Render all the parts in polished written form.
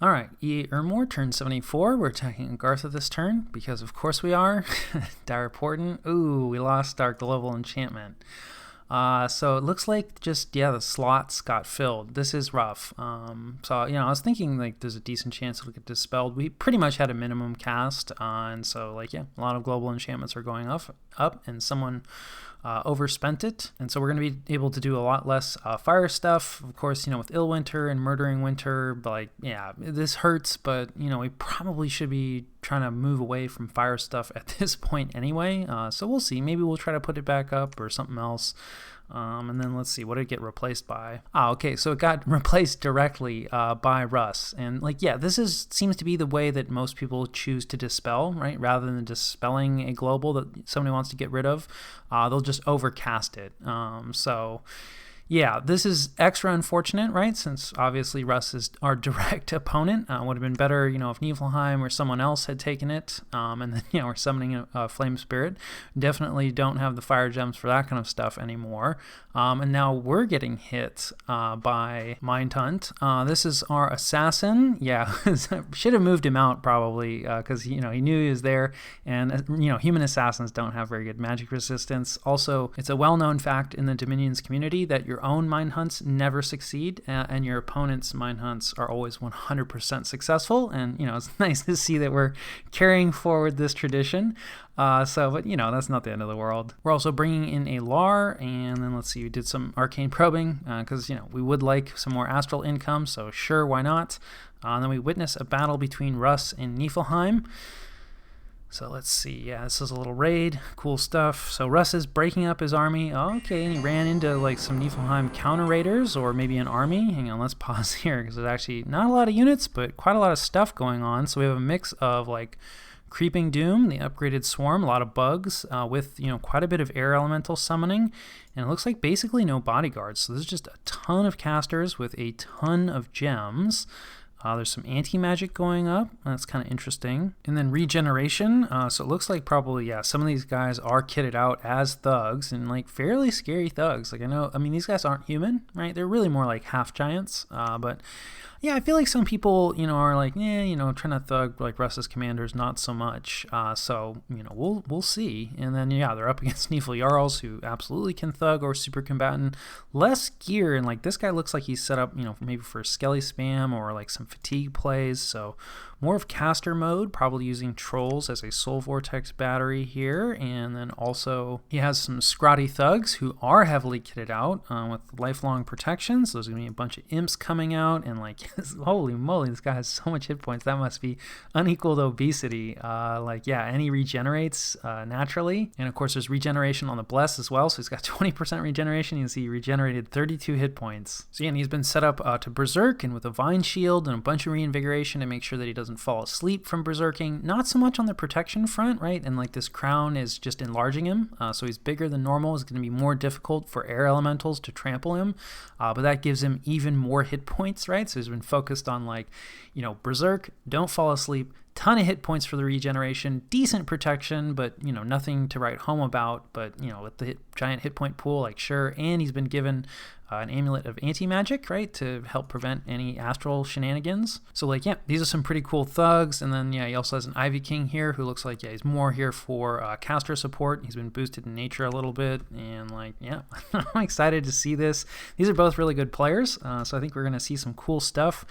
Alright, EA Ermor, turn 74. We're attacking Agartha this turn, because of course we are. Dire Portent. Ooh, we lost our global enchantment. So it looks like the slots got filled. This is rough. So, I was thinking, like, there's a decent chance it'll get dispelled. We pretty much had a minimum cast, and so, like, yeah, a lot of global enchantments are going up, and someone overspent it, and so we're going to be able to do a lot less fire stuff. Of course, with Ill Winter and Murdering Winter, but, like, yeah, this hurts, but, we probably should be trying to move away from fire stuff at this point anyway. So we'll see. Maybe we'll try to put it back up or something else. And then let's see, what did it get replaced by? Okay, so it got replaced directly by Russ. And, like, yeah, seems to be the way that most people choose to dispel, right? Rather than dispelling a global that somebody wants to get rid of, they'll just overcast it. So yeah, this is extra unfortunate, right? Since obviously Russ is our direct opponent. Would have been better, if Niflheim or someone else had taken it. And then, we're summoning a Flame Spirit. Definitely don't have the fire gems for that kind of stuff anymore. And now we're getting hit by Mind Hunt. This is our assassin. Yeah, should have moved him out probably because, he knew he was there. And, human assassins don't have very good magic resistance. Also, it's a well-known fact in the Dominions community that your own Mind Hunts never succeed, and your opponent's Mind Hunts are always 100% successful. And, it's nice to see that we're carrying forward this tradition. But, that's not the end of the world. We're also bringing in a Lar, and then let's see, we did some arcane probing, because, we would like some more astral income, so sure, why not? And then we witness a battle between Russ and Niflheim. So let's see, yeah, this is a little raid, cool stuff. So Russ is breaking up his army. Okay, and he ran into, like, some Niflheim counter raiders, or maybe an army. Hang on, let's pause here, because there's actually not a lot of units, but quite a lot of stuff going on. So we have a mix of, like, Creeping Doom, the upgraded swarm, a lot of bugs, with, quite a bit of air elemental summoning, and it looks like basically no bodyguards. So there's just a ton of casters with a ton of gems. There's some anti-magic going up. That's kind of interesting. And then regeneration. So it looks like probably, yeah, some of these guys are kitted out as thugs, and, like, fairly scary thugs. Like, these guys aren't human, right? They're really more like half giants. But yeah, I feel like some people, are like, trying to thug like Russ's commanders, not so much. So, we'll see. And then, yeah, they're up against Nifl Jarls, who absolutely can thug or super combatant. Less gear, and, like, this guy looks like he's set up, maybe for skelly spam or, like, some fatigue plays. So more of caster mode, probably using trolls as a soul vortex battery here. And then also he has some scrotty thugs who are heavily kitted out with lifelong protections. So there's gonna be a bunch of imps coming out, and, like, holy moly, this guy has so much hit points. That must be unequaled obesity. And he regenerates naturally. And of course there's regeneration on the bless as well. So he's got 20% regeneration. You can see he regenerated 32 hit points. So yeah, and he's been set up to berserk, and with a vine shield and a bunch of reinvigoration to make sure that he doesn't fall asleep from berserking. Not so much on the protection front, right? And, like, this crown is just enlarging him, so he's bigger than normal. It's going to be more difficult for air elementals to trample him, but that gives him even more hit points, right? So he's been focused on, like, berserk, don't fall asleep, ton of hit points for the regeneration, decent protection, but, nothing to write home about. But, with the giant hit point pool, like, sure. And he's been given an amulet of anti-magic, right, to help prevent any astral shenanigans. So, like, yeah, these are some pretty cool thugs. And then, yeah, he also has an Ivy King here who looks like, yeah, he's more here for Castor support. He's been boosted in nature a little bit, and, like, yeah, I'm excited to see this. These are both really good players, so I think we're going to see some cool stuff.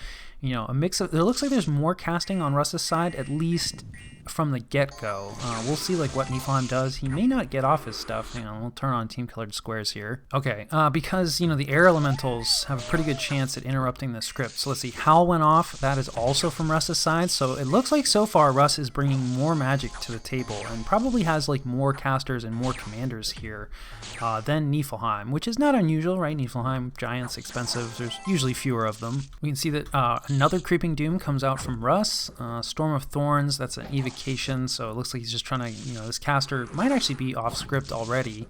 A mix of, it looks like there's more casting on Russ's side, at least from the get-go. We'll see, like, what Niflheim does. He may not get off his stuff. Hang on, we'll turn on team-colored squares here. Okay, because, the air elementals have a pretty good chance at interrupting the script. So let's see, Howl went off. That is also from Russ's side. So it looks like so far Russ is bringing more magic to the table, and probably has, like, more casters and more commanders here than Niflheim, which is not unusual, right? Niflheim, giants, expensive. There's usually fewer of them. We can see that another Creeping Doom comes out from Russ. Storm of Thorns, that's an Eva evocation, so it looks like he's just trying to, this Castor might actually be off script already.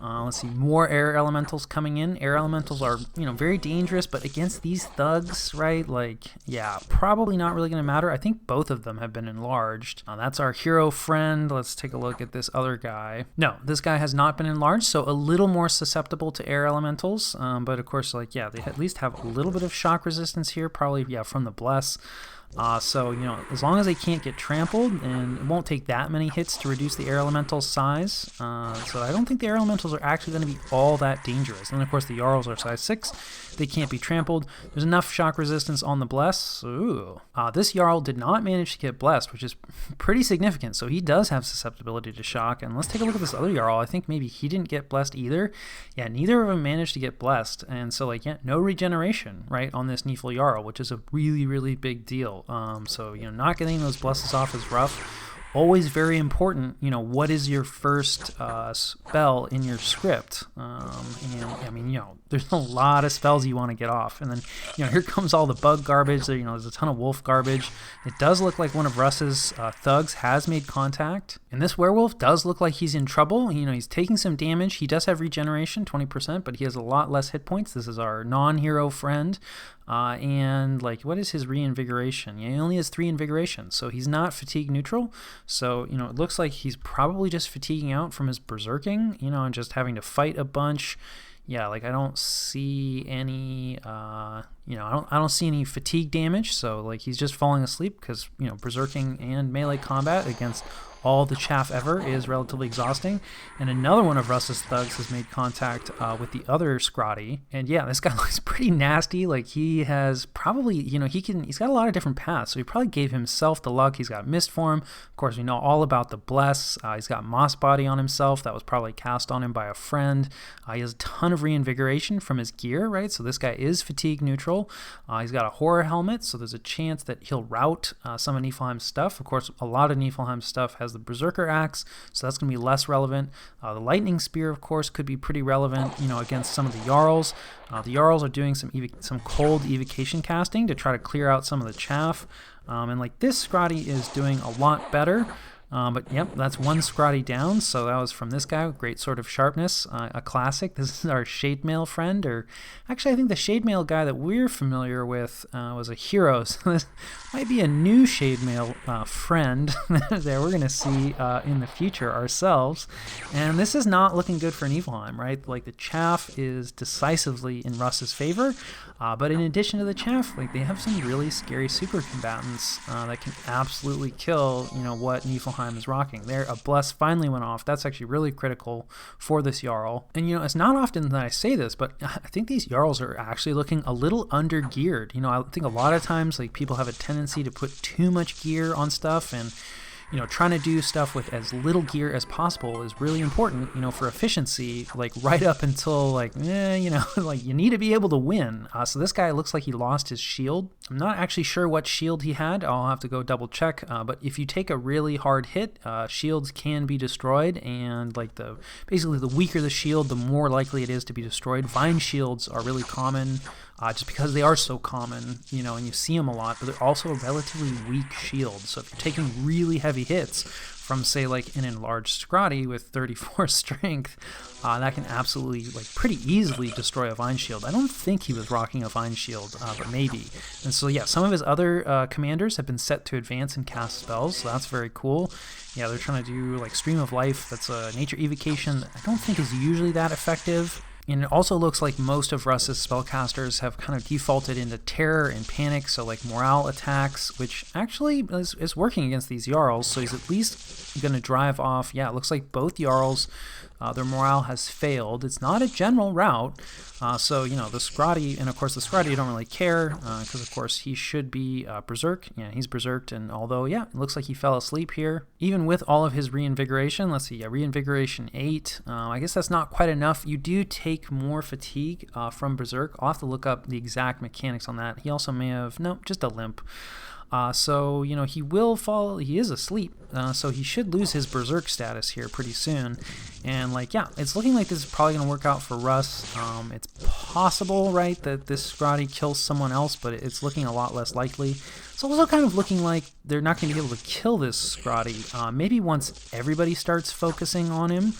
Let's see, more air elementals coming in. Air elementals are, very dangerous, but against these thugs, right, like, yeah, probably not really going to matter. I think both of them have been enlarged. That's our hero friend. Let's take a look at this other guy. No, this guy has not been enlarged, so a little more susceptible to air elementals, but of course, like, yeah, they at least have a little bit of shock resistance here, probably, yeah, from the bless. So, as long as they can't get trampled, and it won't take that many hits to reduce the air elemental's size. So I don't think the air elementals are actually going to be all that dangerous. And then, of course, the Jarls are size 6. They can't be trampled. There's enough shock resistance on the bless. Ooh. This Jarl did not manage to get blessed, which is pretty significant. So he does have susceptibility to shock. And let's take a look at this other Jarl. I think maybe he didn't get blessed either. Yeah, neither of them managed to get blessed. And so, like, yeah, no regeneration, right, on this Nephil Jarl, which is a really, really big deal. So, not getting those blesses off is rough. Always very important, what is your first spell in your script? And I mean, there's a lot of spells you want to get off. And then, here comes all the bug garbage. There's a ton of wolf garbage. It does look like one of Russ's thugs has made contact. And this werewolf does look like he's in trouble. He's taking some damage. He does have regeneration, 20%, but he has a lot less hit points. This is our non-hero friend. And like, what is his reinvigoration? Yeah, he only has 3 invigoration, so he's not fatigue neutral. So, it looks like he's probably just fatiguing out from his berserking, and just having to fight a bunch. Yeah, like, I don't see any, I don't see any fatigue damage. So, like, he's just falling asleep because, berserking and melee combat against all the chaff ever is relatively exhausting. And another one of Russ's thugs has made contact with the other Scrotty. And yeah, this guy looks pretty nasty. Like, he has probably, he's got a lot of different paths. So he probably gave himself the luck. He's got Mist Form. Of course, we know all about the Bless. He's got Moss Body on himself. That was probably cast on him by a friend. He has a ton of reinvigoration from his gear, right? So this guy is fatigue neutral. He's got a horror helmet, so there's a chance that he'll rout some of Niflheim's stuff. Of course, a lot of Niflheim's stuff has the Berserker Axe, so that's going to be less relevant. The Lightning Spear, of course, could be pretty relevant, against some of the Jarls. The Jarls are doing some cold evocation casting to try to clear out some of the chaff. And like, this Scrotty is doing a lot better. But yep, that's one Scrotty down, so that was from this guy with great Sword of Sharpness, a classic. This is our Shade Mail friend, or actually I think the Shade Mail guy that we're familiar with was a hero, so this might be a new Shade Mail friend that we're going to see in the future ourselves. And this is not looking good for Niflheim, right? Like, the chaff is decisively in Russ's favor, but in addition to the chaff, like, they have some really scary super combatants that can absolutely kill, what Niflheim is rocking. There, a Bless finally went off. That's actually really critical for this Jarl. And it's not often that I say this, but I think these Jarls are actually looking a little under geared. I think a lot of times, like, people have a tendency to put too much gear on stuff, and trying to do stuff with as little gear as possible is really important, for efficiency, like, right up until, like, like, you need to be able to win. So this guy looks like he lost his shield. I'm not actually sure what shield he had. I'll have to go double check. But if you take a really hard hit, shields can be destroyed, and like, basically the weaker the shield, the more likely it is to be destroyed. Vine shields are really common. Just because they are so common, and you see them a lot, but they're also a relatively weak shield. So if you're taking really heavy hits from, say, like an enlarged Scrotty with 34 strength, that can absolutely, like, pretty easily destroy a Vine Shield. I don't think he was rocking a Vine Shield, but maybe. And so, yeah, some of his other commanders have been set to advance and cast spells, so that's very cool. Yeah, they're trying to do, like, Stream of Life. That's a nature evocation I don't think is usually that effective. And it also looks like most of Russ's spellcasters have kind of defaulted into terror and panic, so like morale attacks, which actually is working against these Jarls, so he's at least going to drive off. Yeah, it looks like both Jarls, their morale has failed. It's not a general rout, so, the Scrotty, and of course the Scrotty don't really care, because of course he should be berserk. Yeah, he's berserked, and although, yeah, it looks like he fell asleep here. Even with all of his reinvigoration, let's see, yeah, reinvigoration 8, I guess that's not quite enough. You do take more fatigue from berserk. I'll have to look up the exact mechanics on that. He also may have, no, just a limp. So, you know, he will fall. He is asleep, so he should lose his berserk status here pretty soon. And, like, yeah, it's looking like this is probably going to work out for Russ. It's possible, right, that this Scrotty kills someone else, but it's looking a lot less likely. It's also kind of looking like they're not going to be able to kill this Scrotty. Maybe once everybody starts focusing on him.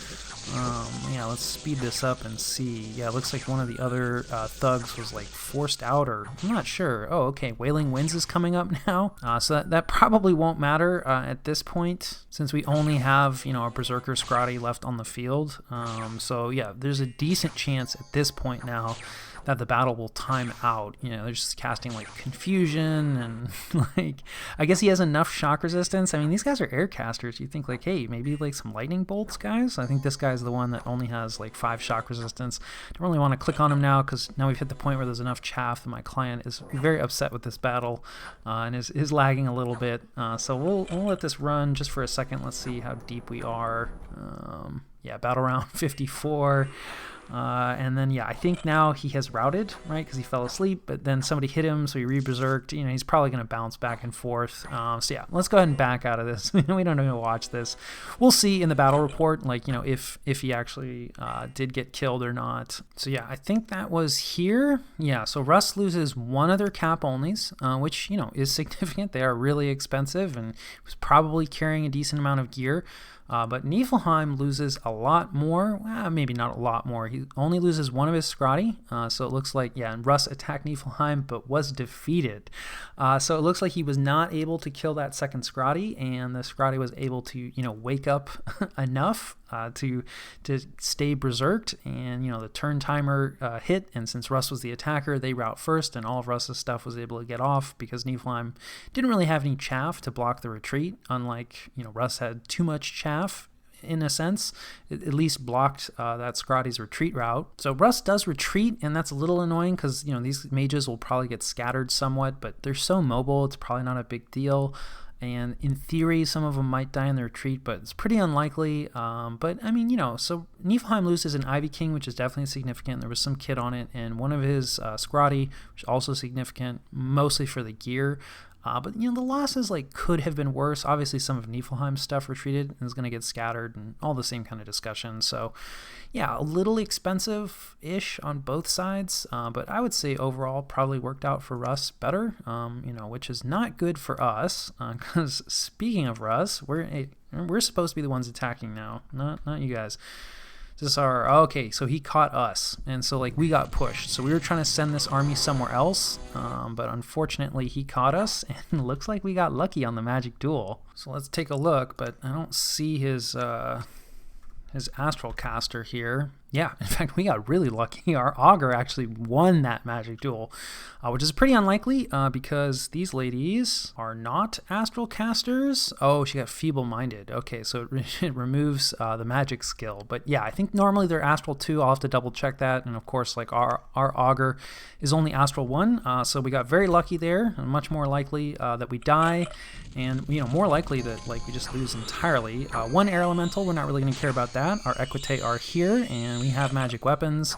Yeah, let's speed this up and see. Yeah, it looks like one of the other thugs was like forced out, or I'm not sure. Oh, okay, Wailing Winds is coming up now. So that probably won't matter at this point, since we only have, you know, a Berserker Scrotty left on the field. So yeah, there's a decent chance at this point now that the battle will time out. You know, they're just casting like Confusion and like, I guess he has enough shock resistance. I mean, these guys are air casters. You think like, hey, maybe like some lightning bolts, guys? I think this guy's the one that only has like 5 shock resistance. Don't really want to click on him now, because now we've hit the point where there's enough chaff that my client is very upset with this battle and is lagging a little bit. So we'll let this run just for a second. Let's see how deep we are. Yeah, battle round 54. And then, yeah, I think now he has routed, right, because he fell asleep, but then somebody hit him, so he re-berserked. You know, he's probably going to bounce back and forth. So, yeah, let's go ahead and back out of this. We don't even watch this. We'll see in the battle report, like, you know, if he actually did get killed or not. So, yeah, I think that was here. Yeah, so Russ loses one of their cap-onlys, which, you know, is significant. They are really expensive, and was probably carrying a decent amount of gear. But Niflheim loses a lot more. Well, maybe not a lot more. He only loses one of his Scrotty. So it looks like, yeah, and Russ attacked Niflheim but was defeated. So it looks like he was not able to kill that second Scrotty, and the Scrotty was able to, you know, wake up enough to stay berserked, and, you know, the turn timer hit, and since Russ was the attacker, they route first, and all of Russ's stuff was able to get off because Niflheim didn't really have any chaff to block the retreat, unlike, you know, Russ had too much chaff. In a sense, it at least blocked that Scrotty's retreat route. So Russ does retreat, and that's a little annoying because, you know, these mages will probably get scattered somewhat, but they're so mobile, it's probably not a big deal. And in theory, some of them might die in the retreat, but it's pretty unlikely. But I mean, you know, so Niflheim loses an Ivy King, which is definitely significant. There was some kit on it, and one of his Scrotty, which is also significant, mostly for the gear. But, you know, the losses, like, could have been worse. Obviously, some of Niflheim's stuff retreated and is going to get scattered, and all the same kind of discussion. So, yeah, a little expensive-ish on both sides. But I would say overall probably worked out for Russ better, you know, which is not good for us. Because speaking of Russ, we're supposed to be the ones attacking now, not you guys. Okay, so he caught us, and so like we got pushed. So we were trying to send this army somewhere else, but unfortunately he caught us, and it looks like we got lucky on the magic duel. So let's take a look, but I don't see his astral caster here. Yeah, in fact, we got really lucky. Our augur actually won that magic duel, which is pretty unlikely because these ladies are not astral casters. Oh, she got feeble-minded. Okay, so it removes the magic skill. But yeah, I think normally they're astral 2. I'll have to double check that. And of course, like our augur is only astral 1. So we got very lucky there, and much more likely that we die. And, you know, more likely that like we just lose entirely. 1 air elemental, we're not really going to care about that. Our equite are here, and we have magic weapons.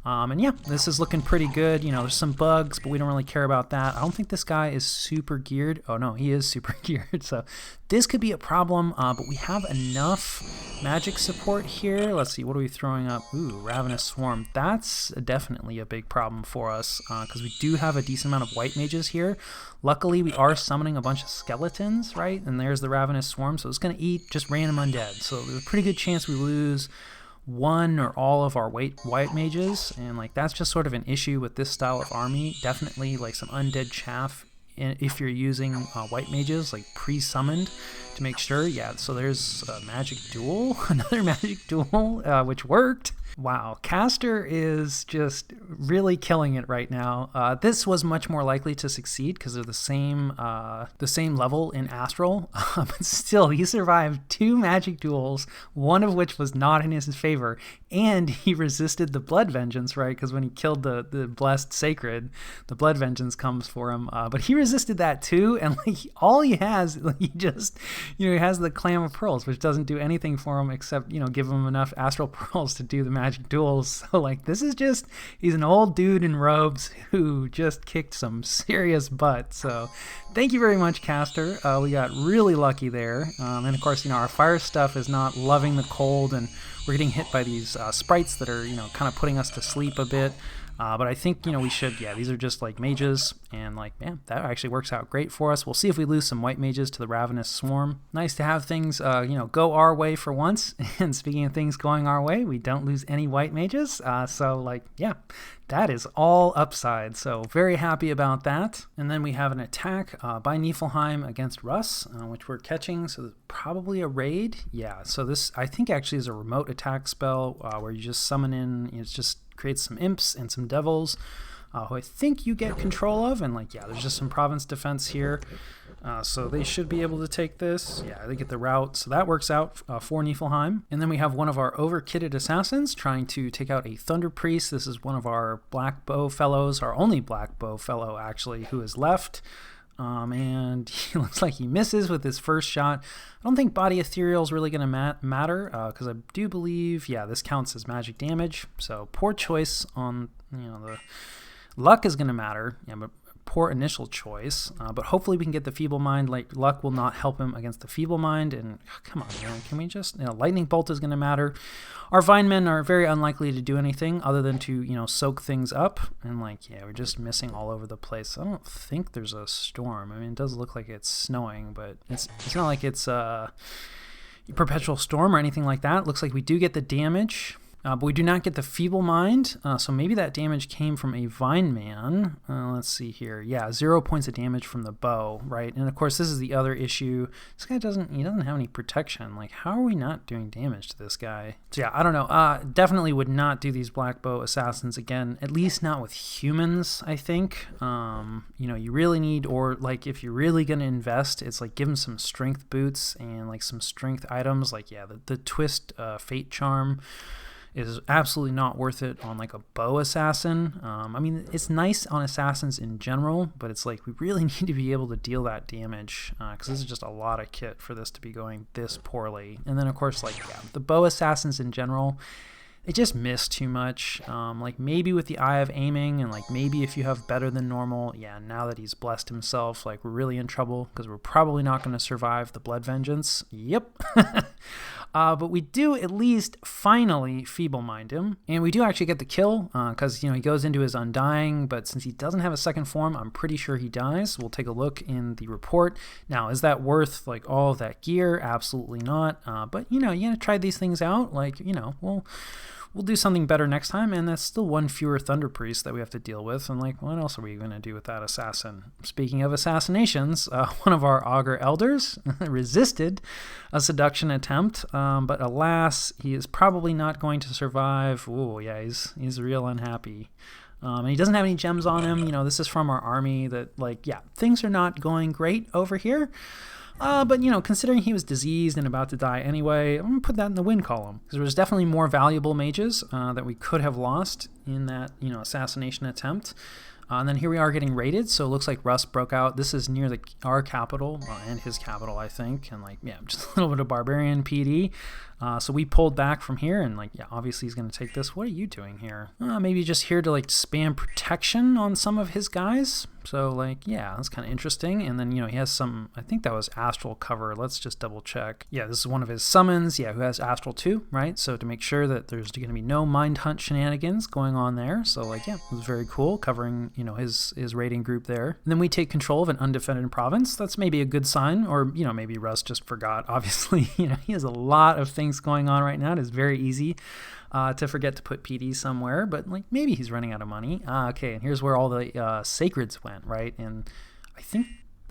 And yeah, this is looking pretty good. You know, there's some bugs, but we don't really care about that. I don't think this guy is super geared. Oh no, he is super geared. So this could be a problem, but we have enough magic support here. Let's see, what are we throwing up? Ooh, Ravenous Swarm. That's definitely a big problem for us because we do have a decent amount of white mages here. Luckily, we are summoning a bunch of skeletons, right? And there's the Ravenous Swarm, so it's going to eat just random undead. So there's a pretty good chance we lose one or all of our white mages, and like that's just sort of an issue with this style of army. Definitely like some undead chaff if you're using white mages, like pre-summoned, to make sure. Yeah, so there's a magic duel, another magic duel, which worked. Wow, Castor is just really killing it right now. This was much more likely to succeed because they're the same level in Astral, but still, he survived 2 magic duels, one of which was not in his favor, and he resisted the Blood Vengeance, right? Because when he killed the Blessed Sacred, the Blood Vengeance comes for him, but he resisted that too, and like all he has, like, he just He has the Clam of Pearls, which doesn't do anything for him except, give him enough astral pearls to do the magic duels. So, this is just, he's an old dude in robes who just kicked some serious butt. So, thank you very much, Castor. We got really lucky there. And of course, our fire stuff is not loving the cold, and we're getting hit by these sprites that are, kind of putting us to sleep a bit. But I think, we should, these are just like mages, and that actually works out great for us. We'll see if we lose some white mages to the Ravenous Swarm. Nice to have things, go our way for once. And speaking of things going our way, we don't lose any white mages. That is all upside. So very happy about that. And then we have an attack by Niflheim against Russ, which we're catching. So probably a raid. Yeah, so this, I think, actually is a remote attack spell where you just summon in, it's just creates some imps and some devils who I think you get control of, and there's just some province defense here, so they should be able to take this. They get the route, so that works out for Niflheim. And then we have one of our over-kitted assassins trying to take out a Thunder Priest. This is one of our black bow fellows, our only black bow fellow actually, who is left. And he looks like he misses with his first shot. I don't think body ethereal is really going to matter, because I do believe, this counts as magic damage. So poor choice on, the luck is going to matter, but poor initial choice. But hopefully we can get the Feeble Mind. Luck will not help him against the Feeble Mind. And come on, man, can we just, Lightning Bolt is going to matter. Our Vine Men are very unlikely to do anything other than to, soak things up. And we're just missing all over the place. I don't think there's a storm. I mean, it does look like it's snowing, but it's not like it's a perpetual storm or anything like that. It looks like we do get the damage. But we do not get the Feeble Mind, so maybe that damage came from a Vine Man. Let's see here. 0 points of damage from the bow, right? And of course, this is the other issue. This guy doesn't have any protection. How are we not doing damage to this guy? So I don't know. Definitely would not do these black bow assassins again, at least not with humans, I think. You really need, or if you're really going to invest, it's give them some strength boots and some strength items. The Twist Fate Charm is absolutely not worth it on a bow assassin. I mean, it's nice on assassins in general, but it's we really need to be able to deal that damage, because this is just a lot of kit for this to be going this poorly. And then of course, the bow assassins in general, they just miss too much. Maybe with the Eye of Aiming, and maybe if you have better than normal, now that he's blessed himself, we're really in trouble, because we're probably not going to survive the Blood Vengeance. Yep. But we do at least finally Feeble Mind him. And we do actually get the kill, because, he goes into his Undying, but since he doesn't have a second form, I'm pretty sure he dies. We'll take a look in the report. Now, is that worth, all of that gear? Absolutely not. But, you gotta try these things out. We'll do something better next time, and that's still one fewer Thunder Priest that we have to deal with. And what else are we going to do with that assassin? Speaking of assassinations, one of our Augur Elders resisted a seduction attempt, but alas, he is probably not going to survive. Ooh, yeah, he's real unhappy. And he doesn't have any gems on him. This is from our army that, things are not going great over here. But, considering he was diseased and about to die anyway, I'm going to put that in the win column. Because there was definitely more valuable mages that we could have lost in that, assassination attempt. And then here we are getting raided, so it looks like Russ broke out. This is near our capital, and his capital, I think. And, just a little bit of Barbarian PD. So we pulled back from here, and, obviously he's going to take this. What are you doing here? Maybe just here to, spam protection on some of his guys. So, that's kind of interesting. And then, he has some, I think that was Astral cover. Let's just double check. Yeah, this is one of his summons, who has Astral too, right? So to make sure that there's going to be no Mind Hunt shenanigans going on there. So, it was very cool covering, his raiding group there. And then we take control of an undefended province. That's maybe a good sign, or, maybe Russ just forgot. Obviously, he has a lot of things going on right now. It is very easy to forget to put PD somewhere, but maybe he's running out of money. Okay, and here's where all the sacreds went, right? And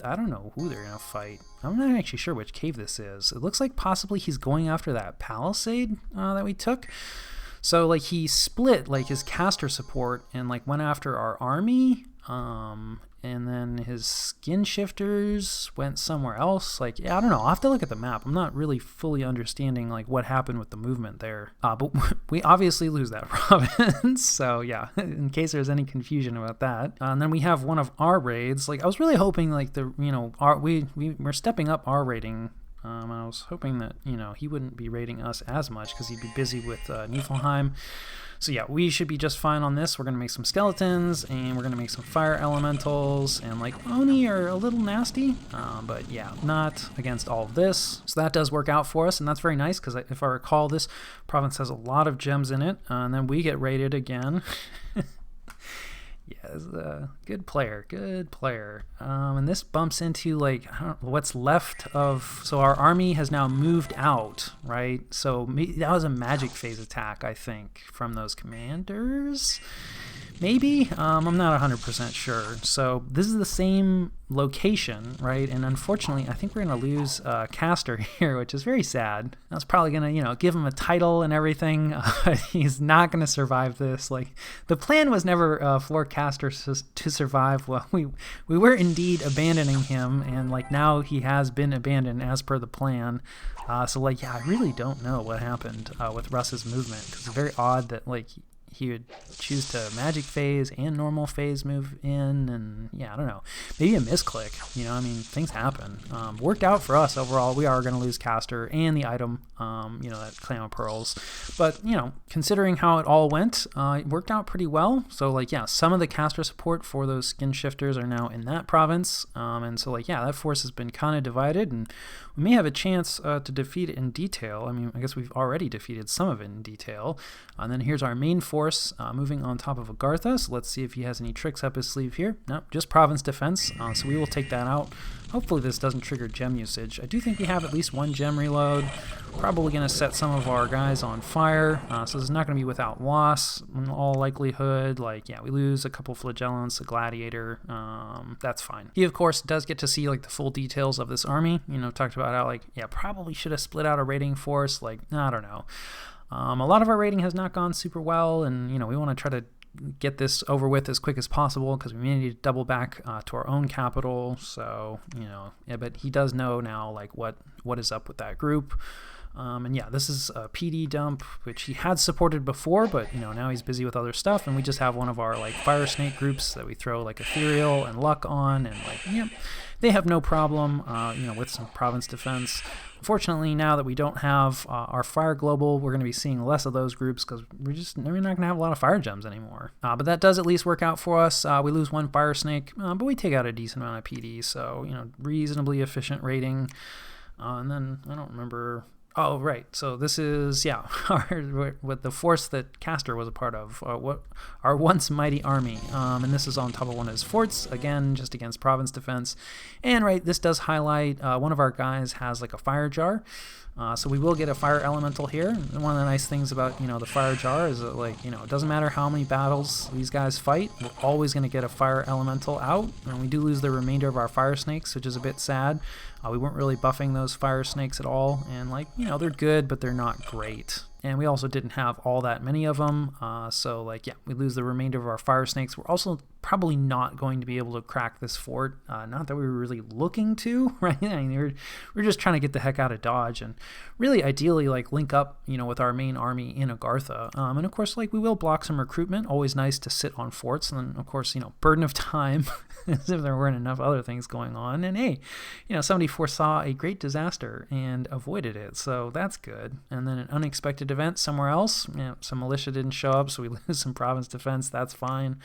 I don't know who they're gonna fight. I'm not actually sure which cave this is. It looks like possibly he's going after that palisade that we took. So he split his Castor support and went after our army. And then his skin shifters went somewhere else. I don't know. I'll have to look at the map. I'm not really fully understanding what happened with the movement there. But we obviously lose that province. So yeah, in case there's any confusion about that. And then we have one of our raids. I was really hoping we're stepping up our raiding I was hoping that, he wouldn't be raiding us as much because he'd be busy with Niflheim. So yeah, we should be just fine on this. We're going to make some skeletons, and we're going to make some fire elementals, and like Oni are a little nasty, but yeah, not against all of this. So that does work out for us, and that's very nice, because if I recall, this province has a lot of gems in it, and then we get raided again. Yeah, it's a good player, and this bumps into like, I don't know, what's left of, so our army has now moved out, right? So that was a magic phase attack, I think, from those commanders. Maybe? I'm not 100% sure. So this is the same location, right? And unfortunately, I think we're going to lose Castor here, which is very sad. That's probably going to, give him a title and everything. He's not going to survive this. Like, the plan was never for Castor to survive. Well, we were indeed abandoning him, and like now he has been abandoned as per the plan. So like, yeah, I really don't know what happened with Russ's movement, because it's very odd that like he would choose to magic phase and normal phase move in, and yeah, I don't know, maybe a misclick, I mean, things happen. Worked out for us overall. We are going to lose Castor and the item, that Clam of Pearls, but considering how it all went, it worked out pretty well. So like, yeah, some of the Castor support for those skin shifters are now in that province, and so like, yeah, that force has been kind of divided, and we may have a chance to defeat it in detail. I mean, I guess we've already defeated some of it in detail. And then here's our main force moving on top of Agartha. So let's see if he has any tricks up his sleeve here. Nope, just province defense. So we will take that out. Hopefully this doesn't trigger gem usage. I do think we have at least one gem reload. Probably going to set some of our guys on fire. So this is not going to be without loss in all likelihood. Like, yeah, we lose a couple flagellants, a gladiator. That's fine. He, of course, does get to see like the full details of this army. Talked about how like, yeah, probably should have split out a raiding force. Like, I don't know. A lot of our raiding has not gone super well, and we want to try to get this over with as quick as possible, because we may need to double back to our own capital. So yeah, but he does know now like what is up with that group. And yeah, this is a PD dump, which he had supported before, but now he's busy with other stuff, and we just have one of our like fire snake groups that we throw like ethereal and luck on, and like, yep, they have no problem with some province defense. Unfortunately, now that we don't have our fire global, we're going to be seeing less of those groups, because we're not going to have a lot of fire gems anymore. But that does at least work out for us. We lose one fire snake, but we take out a decent amount of PD, so reasonably efficient rating. And then I don't remember. Oh, right. So this is, yeah, what the force that Castor was a part of, what our once mighty army. And this is on top of one of his forts, again, just against province defense. And right, this does highlight one of our guys has like a fire jar. So we will get a fire elemental here. And one of the nice things about, the fire jar is that, like, it doesn't matter how many battles these guys fight, we're always going to get a fire elemental out. And we do lose the remainder of our fire snakes, which is a bit sad. We weren't really buffing those fire snakes at all. And, like, they're good, but they're not great. And we also didn't have all that many of them. So, like, yeah, we lose the remainder of our fire snakes. We're also probably not going to be able to crack this fort. Not that we were really looking to, right? I mean, we're just trying to get the heck out of Dodge, and really ideally, like, link up, with our main army in Agartha. And of course, like, we will block some recruitment. Always nice to sit on forts. And then, of course, burden of time, as if there weren't enough other things going on. And hey, somebody foresaw a great disaster and avoided it. So that's good. And then an unexpected event somewhere else. Some militia didn't show up, so we lose some province defense. That's fine.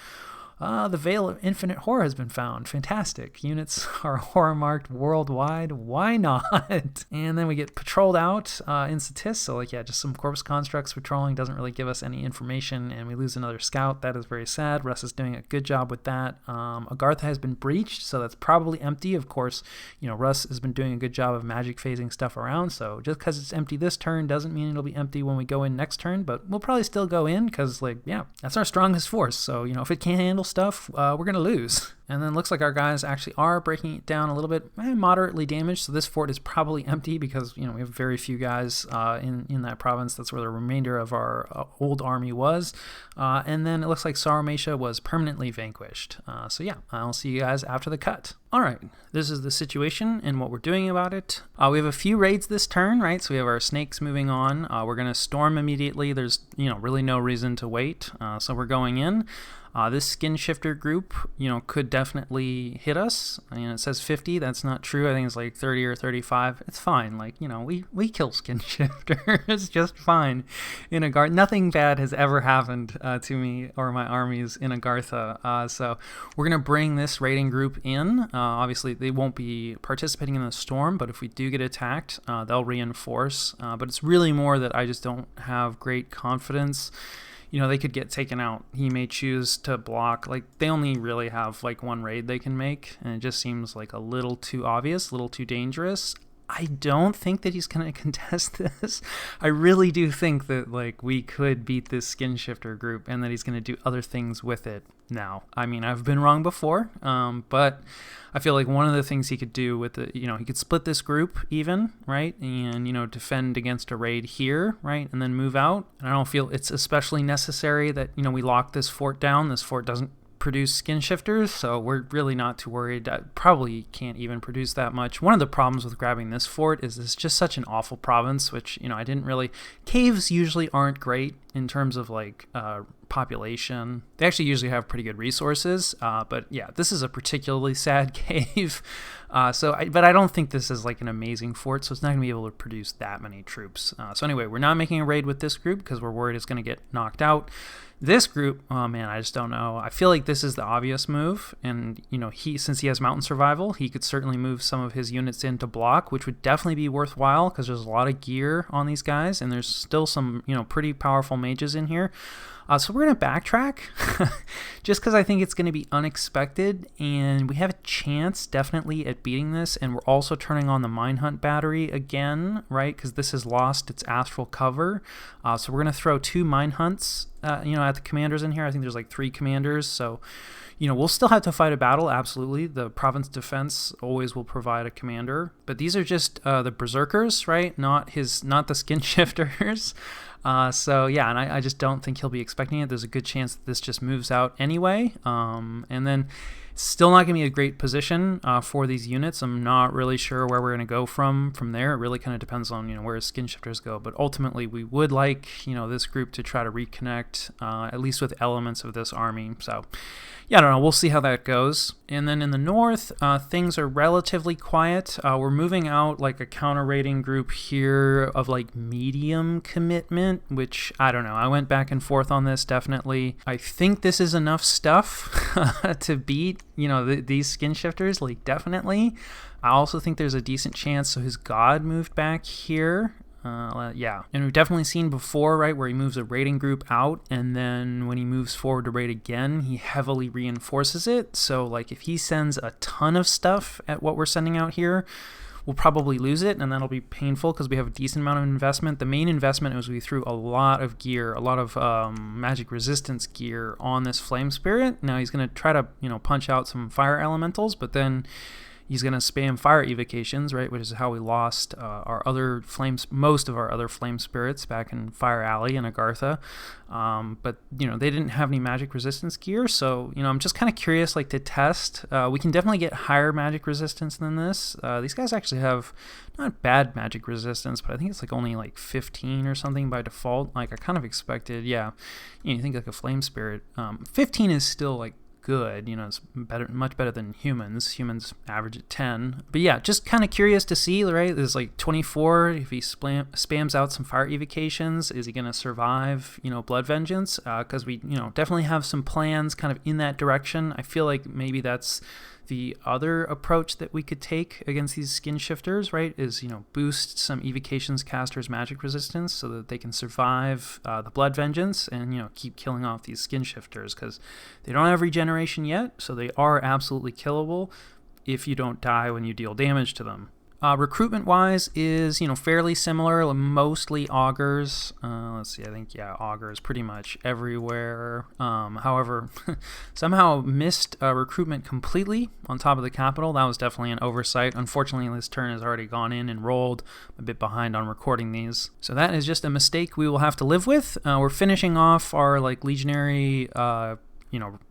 The Veil of Infinite Horror has been found. Fantastic. Units are horror marked worldwide. Why not? And then we get patrolled out in Satis. So, like, yeah, just some corpse constructs patrolling doesn't really give us any information, and we lose another scout. That is very sad. Russ is doing a good job with that. Agartha has been breached, so that's probably empty. Of course, Russ has been doing a good job of magic phasing stuff around. So just because it's empty this turn doesn't mean it'll be empty when we go in next turn, but we'll probably still go in because, like, yeah, that's our strongest force. So, if it can't handle stuff, we're going to lose. And then looks like our guys actually are breaking it down a little bit, moderately damaged. So this fort is probably empty because, we have very few guys in that province. That's where the remainder of our old army was. And then it looks like Sauromatia was permanently vanquished. So yeah, I'll see you guys after the cut. All right, this is the situation and what we're doing about it. We have a few raids this turn, right? So we have our snakes moving on. We're going to storm immediately. There's, really no reason to wait. So we're going in. This skin shifter group, could definitely hit us. It says 50. That's not true. I think it's like 30 or 35. It's fine. Like, we kill skin shifters just fine in Agartha. Nothing bad has ever happened to me or my armies in Agartha. So we're going to bring this raiding group in. Obviously, they won't be participating in the storm, but if we do get attacked, they'll reinforce. But it's really more that I just don't have great confidence. They could get taken out. He may choose to block. Like, they only really have like one raid they can make, and it just seems like a little too obvious, a little too dangerous. I don't think that he's going to contest this. I really do think that like we could beat this skin shifter group and that he's going to do other things with it now. I mean, I've been wrong before, but I feel like one of the things he could do with it, he could split this group even, right? And, defend against a raid here, right? And then move out. And I don't feel it's especially necessary that, we lock this fort down. This fort doesn't produce skin shifters, so we're really not too worried. I probably can't even produce that much. One of the problems with grabbing this fort is it's just such an awful province, which I didn't really. Caves usually aren't great in terms of like population. They actually usually have pretty good resources, but yeah, this is a particularly sad cave. But I don't think this is like an amazing fort, so it's not going to be able to produce that many troops. So anyway, we're not making a raid with this group because we're worried it's going to get knocked out. This group, oh man, I just don't know. I feel like this is the obvious move, and since he has mountain survival, he could certainly move some of his units in to block, which would definitely be worthwhile because there's a lot of gear on these guys, and there's still some pretty powerful mages in here. So we're going to backtrack just because I think it's going to be unexpected, and we have a chance definitely at beating this, and we're also turning on the mine hunt battery again, right, because this has lost its astral cover. So we're going to throw 2 mine hunts at the commanders in here. I think there's like 3 commanders, so we'll still have to fight a battle, absolutely. The province defense always will provide a commander, but these are just the berserkers, right, not the skin shifters. So yeah, and I just don't think he'll be expecting it. There's a good chance that this just moves out anyway. And then it's still not going to be a great position for these units. I'm not really sure where we're going to go from there. It really kind of depends on where his skin shifters go. But ultimately, we would like this group to try to reconnect at least with elements of this army. So yeah, I don't know. We'll see how that goes. And then in the north, things are relatively quiet. We're moving out like a counter-raiding group here of like medium commitment, which I don't know. I went back and forth on this, definitely. I think this is enough stuff to beat, these skin shifters, like definitely. I also think there's a decent chance. So his god moved back here. Yeah, and we've definitely seen before, right, where he moves a raiding group out, and then when he moves forward to raid again, he heavily reinforces it. So like if he sends a ton of stuff at what we're sending out here, we'll probably lose it, and that'll be painful because we have a decent amount of investment. The main investment was we threw a lot of gear, a lot of magic resistance gear on this flame spirit. Now he's going to try to punch out some fire elementals, but then he's going to spam fire evocations, right, which is how we lost most of our other flame spirits back in Fire Alley and Agartha. But, they didn't have any magic resistance gear, so, I'm just kind of curious, like, to test. We can definitely get higher magic resistance than this. These guys actually have not bad magic resistance, but I think it's, like, only, like, 15 or something by default. Like, I kind of expected, yeah, you think, like, a flame spirit. 15 is still, like, good, it's much better than humans average at 10. But yeah, just kind of curious to see, right, there's like 24. If he spams out some fire evocations, is he going to survive blood vengeance? Because we definitely have some plans kind of in that direction. I feel like maybe that's the other approach that we could take against these skin shifters, right, is, boost some evocations casters' magic resistance so that they can survive the blood vengeance and, keep killing off these skin shifters, because they don't have regeneration yet, so they are absolutely killable if you don't die when you deal damage to them. Recruitment-wise is, fairly similar, mostly augurs. Let's see, I think, yeah, augurs pretty much everywhere. However, somehow missed recruitment completely on top of the capital. That was definitely an oversight. Unfortunately, this turn has already gone in and rolled. I'm a bit behind on recording these. So that is just a mistake we will have to live with. We're finishing off our, like, legionary,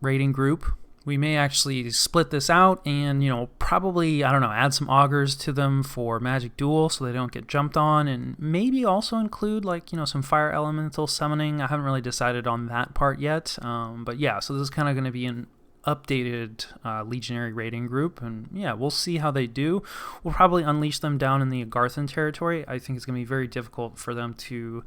raiding group We may actually split this out and, probably, I don't know, add some augurs to them for magic duel so they don't get jumped on, and maybe also include some fire elemental summoning. I haven't really decided on that part yet. But yeah, so this is kind of going to be an updated legionary raiding group, and yeah, we'll see how they do. We'll probably unleash them down in the Agarthan territory. I think it's going to be very difficult for them to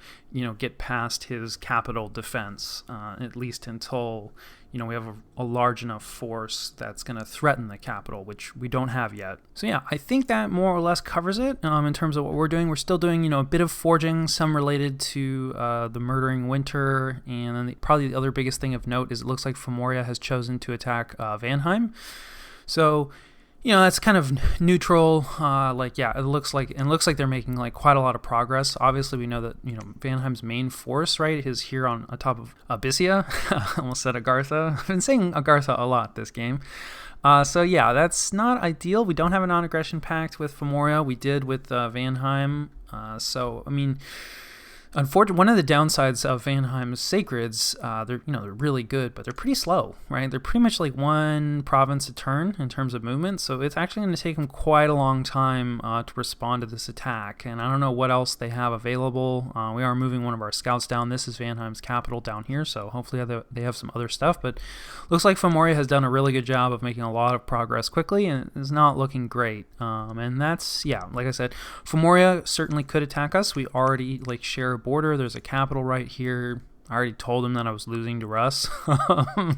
get past his capital defense, at least until we have a large enough force that's going to threaten the capital, which we don't have yet. So yeah, I think that more or less covers it in terms of what we're doing. We're still doing a bit of forging, some related to the Murdering Winter, and then probably the other biggest thing of note is it looks like Femoria has chosen to attack Vanheim. So that's kind of neutral. It looks like they're making quite a lot of progress. Obviously, we know that Vanheim's main force, right, is here on top of Abyssia. Almost said Agartha. I've been saying Agartha a lot this game. So yeah, that's not ideal. We don't have a non-aggression pact with Femoria. We did with Vanheim. So I mean, unfortunately, one of the downsides of Vanheim's sacreds, they're really good, but they're pretty slow, right? They're pretty much like one province a turn in terms of movement, so it's actually going to take them quite a long time to respond to this attack. And I don't know what else they have available. We are moving one of our scouts down. This is Vanheim's capital down here, so hopefully they have some other stuff. But looks like Femoria has done a really good job of making a lot of progress quickly, and it's not looking great. And that's, yeah, like I said, Femoria certainly could attack us. We already share border. There's a capital right here. I already told him that I was losing to Russ.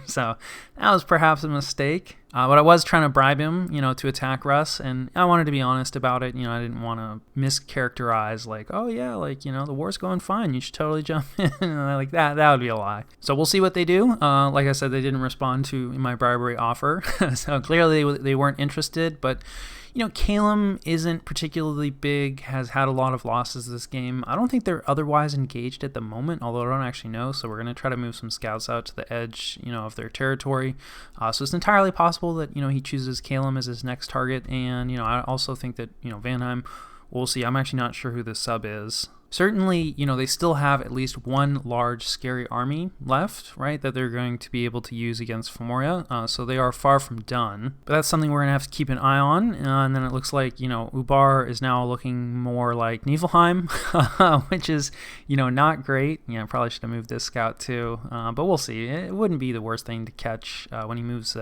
So that was perhaps a mistake. But I was trying to bribe him, to attack Russ, and I wanted to be honest about it. I didn't want to mischaracterize oh yeah, the war's going fine. You should totally jump in. That would be a lie. So we'll see what they do. Like I said, they didn't respond to my bribery offer. So clearly they weren't interested, but Calum isn't particularly big, has had a lot of losses this game. I don't think they're otherwise engaged at the moment, although I don't actually know, so we're going to try to move some scouts out to the edge, of their territory. So it's entirely possible that, he chooses Calum as his next target, and, I also think that, Vanheim, we'll see. I'm actually not sure who the sub is. Certainly, they still have at least one large, scary army left, right, that they're going to be able to use against Femoria, so they are far from done. But that's something we're going to have to keep an eye on, and then it looks like, Ubar is now looking more like Niflheim, which is, not great. Probably should have moved this scout too, but we'll see. It wouldn't be the worst thing to catch when he moves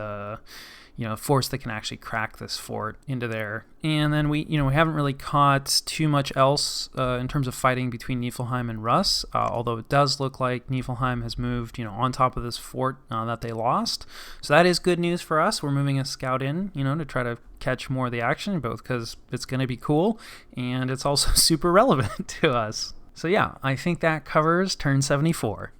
force that can actually crack this fort into there. And then we haven't really caught too much else in terms of fighting between Niflheim and Russ, although it does look like Niflheim has moved, on top of this fort that they lost. So that is good news for us. We're moving a scout in, to try to catch more of the action, both because it's going to be cool and it's also super relevant to us. So yeah, I think that covers turn 74.